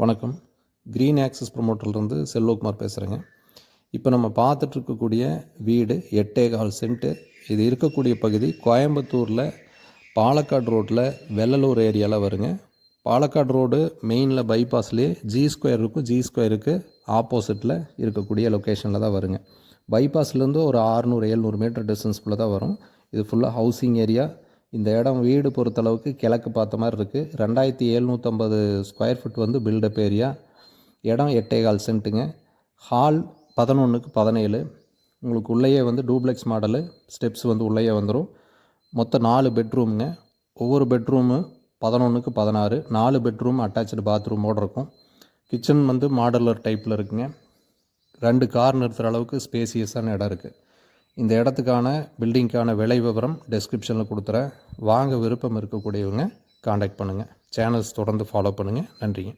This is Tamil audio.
வணக்கம். க்ரீன் ஆக்சஸ் ப்ரொமோட்டர்லேருந்து செல்வகுமார் பேசுகிறேங்க. இப்போ நம்ம பார்த்துட்ருக்கக்கூடிய வீடு 8.25 சென்ட்டு. இது இருக்கக்கூடிய பகுதி கோயம்புத்தூரில் பாலக்காடு ரோட்டில் வெள்ளலூர் ஏரியாவில் வருங்க. பாலக்காடு ரோடு மெயினில் பைபாஸ்லேயே ஜி ஸ்கொயர் இருக்கும். ஜி ஸ்கொயருக்கு ஆப்போசிட்டில் இருக்கக்கூடிய லொக்கேஷனில் தான் வருங்க. பைபாஸ்லேருந்து ஒரு 600-700 மீட்டர் டிஸ்டன்ஸ்குள்ளே தான் வரும். இது ஃபுல்லாக ஹவுசிங் ஏரியா. இந்த இடம் வீடு பொறுத்தளவுக்கு கிழக்கு பார்த்த மாதிரி இருக்குது. 2750 ஸ்கொயர் ஃபீட் வந்து பில்டப் ஏரியா. இடம் 8.25 சென்ட்டுங்க. ஹால் 11:17. உங்களுக்கு உள்ளேயே வந்து டூப்ளெக்ஸ் மாடலு ஸ்டெப்ஸ் வந்து உள்ளேயே வந்துடும். மொத்தம் 4 பெட்ரூமுங்க. ஒவ்வொரு பெட்ரூமு 11:16. 4 பெட்ரூம் அட்டாச்சு பாத்ரூமோடு இருக்கும். கிச்சன் வந்து மாடலர் டைப்பில் இருக்குங்க. 2 கார் நிறுத்துகிற அளவுக்கு ஸ்பேசியஸான இடம் இருக்குது. இந்த இடத்துக்கான பில்டிங்க்கான விலை விவரம் டெஸ்கிரிப்ஷனில் கொடுத்துறேன். வாங்க விருப்பம் இருக்கக்கூடியவங்க காண்டாக்ட் பண்ணுங்கள். சேனல்ஸ் தொடர்ந்து ஃபாலோ பண்ணுங்கள். நன்றிங்க.